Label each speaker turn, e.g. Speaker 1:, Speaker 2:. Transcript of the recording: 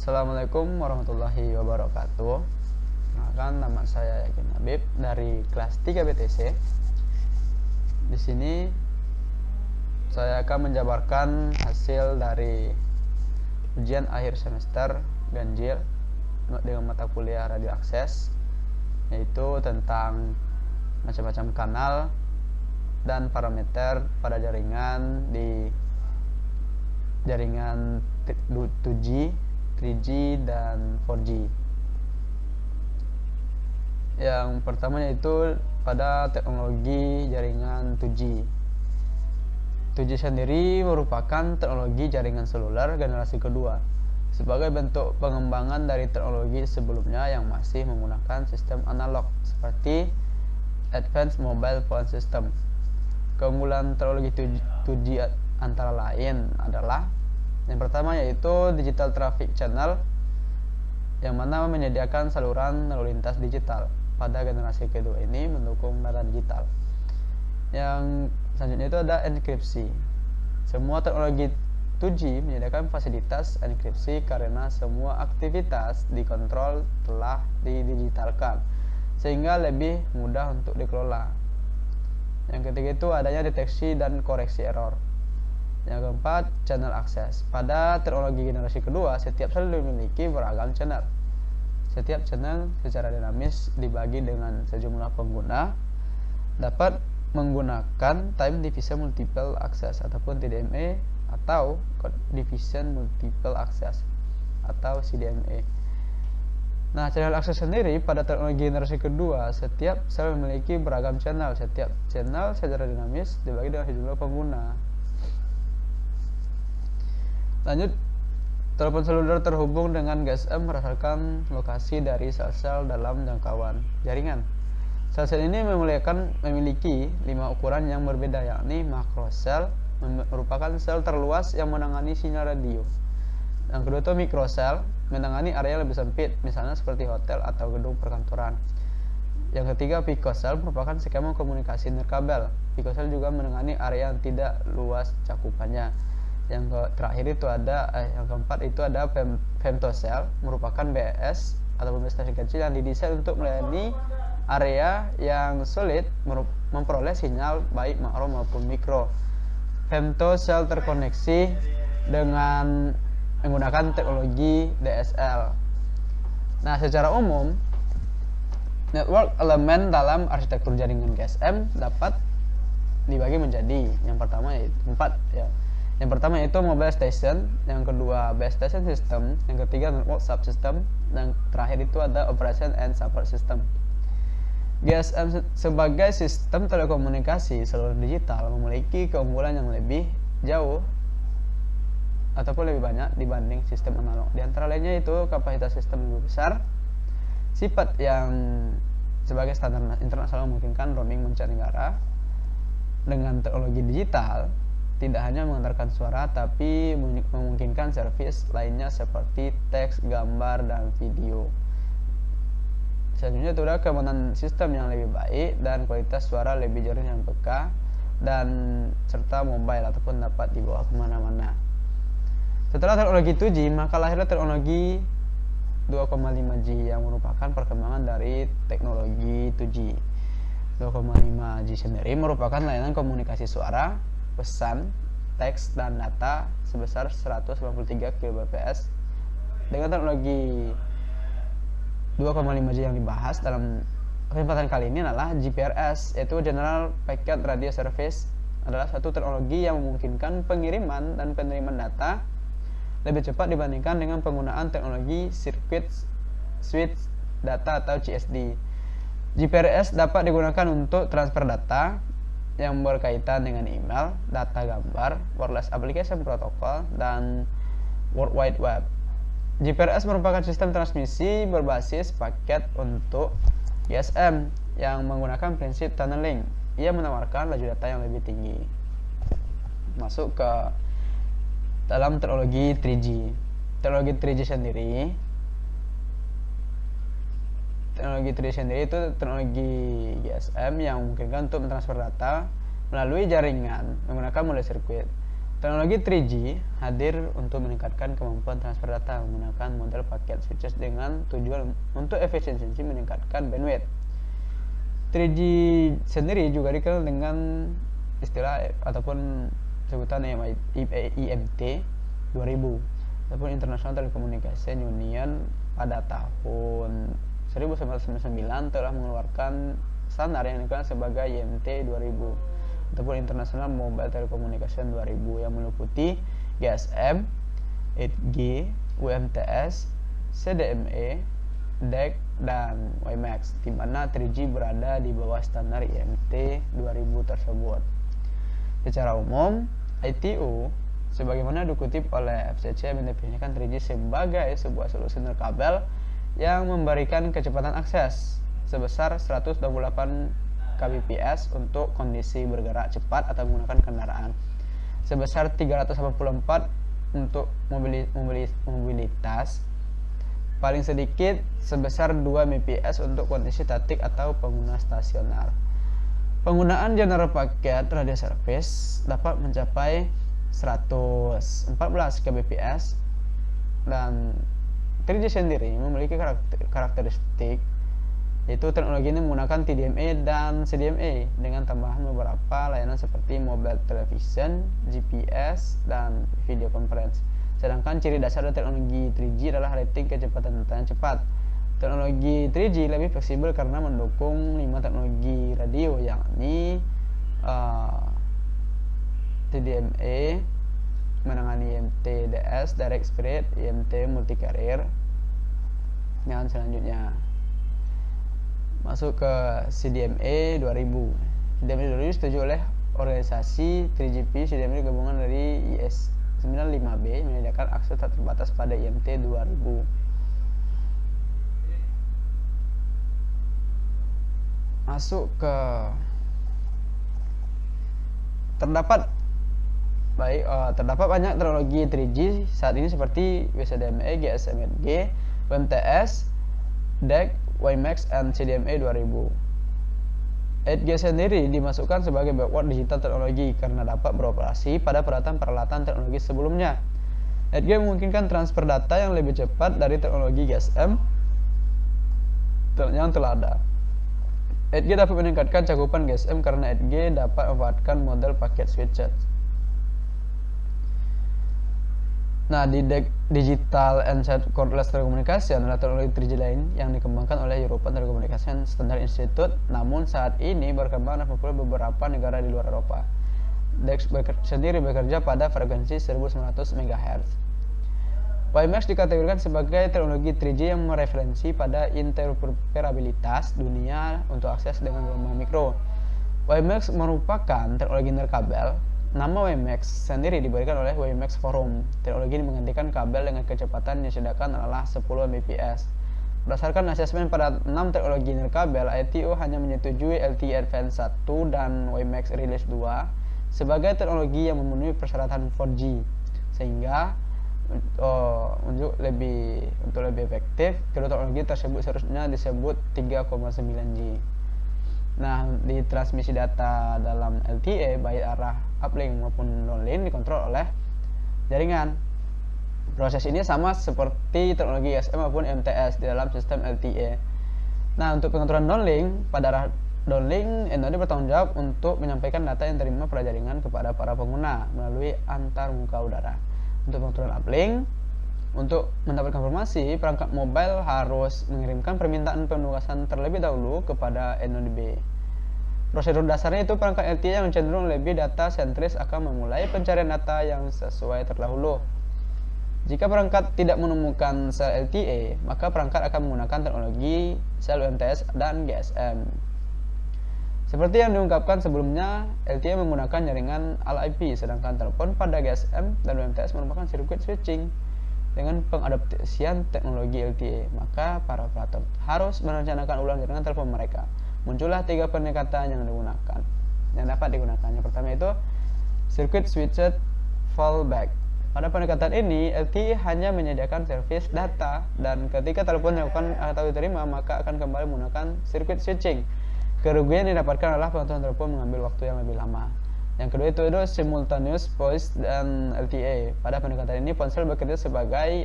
Speaker 1: Assalamualaikum warahmatullahi wabarakatuh. Kenalkan, nama saya Yakin Habib dari kelas 3 BTC. Di sini saya akan menjabarkan hasil dari ujian akhir semester ganjil dengan mata kuliah radio akses, yaitu tentang macam-macam kanal dan parameter pada jaringan di jaringan 2G, 3G dan 4G. Yang pertama yaitu pada teknologi jaringan 2G. 2G sendiri merupakan teknologi jaringan seluler generasi kedua sebagai bentuk pengembangan dari teknologi sebelumnya yang masih menggunakan sistem analog seperti Advanced Mobile Phone System. Keunggulan teknologi 2G antara lain adalah yang pertama yaitu digital traffic channel, yang mana menyediakan saluran lalu lintas digital. Pada generasi kedua ini mendukung data digital. Yang selanjutnya itu ada enkripsi. Semua teknologi 2G menyediakan fasilitas enkripsi karena semua aktivitas dikontrol telah didigitalkan sehingga lebih mudah untuk dikelola. Yang ketiga itu adanya deteksi dan koreksi error. Yang keempat, channel akses. Pada teknologi generasi kedua, setiap sel memiliki beragam channel. Setiap channel secara dinamis dibagi dengan sejumlah pengguna, dapat menggunakan time division multiple access ataupun TDMA atau code division multiple access atau CDMA. Nah, channel akses sendiri pada teknologi generasi kedua, setiap sel memiliki beragam channel. Setiap channel secara dinamis dibagi dengan sejumlah pengguna. Lanjut, telepon seluler terhubung dengan GSM berdasarkan lokasi dari sel-sel dalam jangkauan jaringan. Sel-sel ini memiliki 5 ukuran yang berbeda, yakni makrosel merupakan sel terluas yang menangani sinyal radio. Yang kedua itu mikrosel, menangani area yang lebih sempit, misalnya seperti hotel atau gedung perkantoran. Yang ketiga pikosel merupakan skema komunikasi nirkabel. Pikosel juga menangani area yang tidak luas cakupannya. Yang terakhir itu ada yang keempat itu ada femtosel, merupakan BS atau base station kecil yang didesain untuk melayani area yang sulit memperoleh sinyal baik makro maupun mikro. Femtosel terkoneksi dengan menggunakan teknologi DSL. Nah, secara umum network elemen dalam arsitektur jaringan GSM dapat dibagi menjadi yang pertama yaitu 4 ya. Yang pertama yaitu mobile station, yang kedua base station system, yang ketiga network subsystem, dan terakhir itu ada operation and support system. GSM sebagai sistem telekomunikasi seluler digital memiliki keunggulan yang lebih jauh ataupun lebih banyak dibanding sistem analog. Di antara lainnya itu kapasitas sistem lebih besar, sifat yang sebagai standar internasional memungkinkan roaming mancanegara. Dengan teknologi digital tidak hanya mengantarkan suara, tapi memungkinkan servis lainnya seperti teks, gambar, dan video. Selanjutnya itu ada keamanan sistem yang lebih baik dan kualitas suara lebih jernih dan peka, dan serta mobile ataupun dapat dibawa kemana-mana. Setelah teknologi 2G, maka lahirlah teknologi 2,5G yang merupakan perkembangan dari teknologi 2G. 2,5G sendiri merupakan layanan komunikasi suara, pesan, teks, dan data sebesar 193 kbps. Dengan teknologi 2,5G yang dibahas dalam kesempatan kali ini adalah GPRS, yaitu General Packet Radio Service, adalah satu teknologi yang memungkinkan pengiriman dan penerimaan data lebih cepat dibandingkan dengan penggunaan teknologi Circuit Switch Data atau CSD. GPRS dapat digunakan untuk transfer data yang berkaitan dengan email, data gambar, wireless application protocol, dan World Wide Web. GPRS merupakan sistem transmisi berbasis paket untuk GSM yang menggunakan prinsip tunneling. Ia menawarkan laju data yang lebih tinggi. Masuk ke dalam teknologi 3G. Teknologi 3G sendiri itu teknologi GSM yang memungkinkan untuk mentransfer data melalui jaringan menggunakan model sirkuit. Teknologi 3G hadir untuk meningkatkan kemampuan transfer data menggunakan model paket switches dengan tujuan untuk efisiensi meningkatkan bandwidth. 3G sendiri juga dikenal dengan istilah ataupun sebutan IMT 2000 ataupun International Telecommunication Union pada tahun 1999 telah mengeluarkan standar yang dikenal sebagai IMT 2000 ataupun International Mobile Telecommunication 2000 yang meliputi GSM, 8G, UMTS, CDMA, DEC, dan WiMAX, di mana 3G berada di bawah standar IMT 2000 tersebut. Secara umum, ITU sebagaimana dikutip oleh FCC mendefinisikan 3G sebagai sebuah solusi nirkabel yang memberikan kecepatan akses sebesar 128 kbps untuk kondisi bergerak cepat atau menggunakan kendaraan, sebesar 384 untuk mobilitas, paling sedikit sebesar 2 Mbps untuk kondisi statik atau pengguna stasioner. Penggunaan general paket radio service dapat mencapai 114 kbps, dan 3G sendiri memiliki karakteristik yaitu teknologi ini menggunakan TDMA dan CDMA dengan tambahan beberapa layanan seperti mobile television, GPS, dan video conference. Sedangkan ciri dasar dari teknologi 3G adalah rating kecepatan data yang cepat. Teknologi 3G lebih fleksibel karena mendukung 5 teknologi radio, yakni TDMA, menangani IMT DS, Direct Spread, IMT Multi-Carrier. Dan selanjutnya masuk ke CDMA 2000. CDMA 2000 disetujui oleh organisasi 3GP. CDMA gabungan dari IS 95B menyediakan akses tak terbatas pada IMT 2000. Masuk ke terdapat banyak teknologi 3G saat ini seperti WCDMA, GSM-G, UMTS, DEC, WiMAX, dan CDMA 2000. 8G sendiri dimasukkan sebagai backward digital teknologi karena dapat beroperasi pada peralatan teknologi sebelumnya. 8G memungkinkan transfer data yang lebih cepat dari teknologi GSM yang telah ada. 8G dapat meningkatkan cakupan GSM karena 8G dapat memanfaatkan model paket switches. Nah, di Digital and Cordless Telecommunication adalah teknologi 3G lain yang dikembangkan oleh European Telecommunication Standard Institute, namun saat ini berkembang dan populer beberapa negara di luar Eropa. DEC sendiri bekerja pada frekuensi 1900 MHz. WiMAX dikategorikan sebagai teknologi 3G yang mereferensi pada interoperabilitas dunia untuk akses dengan gelombang mikro. WiMAX merupakan teknologi nirkabel. Nama WiMAX sendiri diberikan oleh WiMAX Forum. Teknologi ini menggantikan kabel dengan kecepatan yang disediakan adalah 10 Mbps. Berdasarkan asesmen pada 6 teknologi nirkabel, ITU hanya menyetujui LTE Advanced 1 dan WiMAX Release 2 sebagai teknologi yang memenuhi persyaratan 4G, sehingga untuk lebih efektif, kedua teknologi tersebut seharusnya disebut 3,9G. Nah, di transmisi data dalam LTE baik arah uplink maupun downlink dikontrol oleh jaringan. Proses ini sama seperti teknologi GSM maupun MTS di dalam sistem LTE. Nah, untuk pengaturan downlink, pada arah downlink, NOD bertanggung jawab untuk menyampaikan data yang terima pada jaringan kepada para pengguna melalui antar muka udara. Untuk pengaturan uplink, untuk mendapatkan informasi, perangkat mobile harus mengirimkan permintaan penugasan terlebih dahulu kepada NODB. Prosedur dasarnya itu perangkat LTE yang cenderung lebih data sentris akan memulai pencarian data yang sesuai terdahulu. Jika perangkat tidak menemukan sel LTE, maka perangkat akan menggunakan teknologi sel UMTS dan GSM. Seperti yang diungkapkan sebelumnya, LTE menggunakan jaringan All IP, sedangkan telepon pada GSM dan UMTS merupakan sirkuit switching. Dengan pengadaptasian teknologi LTE, maka para operator harus merencanakan ulang jaringan telepon mereka. Muncullah 3 pendekatan yang dapat digunakan. Yang pertama itu Circuit Switched Fallback. Pada pendekatan ini, LTE hanya menyediakan servis data, dan ketika telepon dilakukan atau diterima, maka akan kembali menggunakan circuit switching. Kerugian yang didapatkan adalah penonton telepon mengambil waktu yang lebih lama. Yang kedua itu simultaneous voice dan LTE. Pada pendekatan ini ponsel bekerja sebagai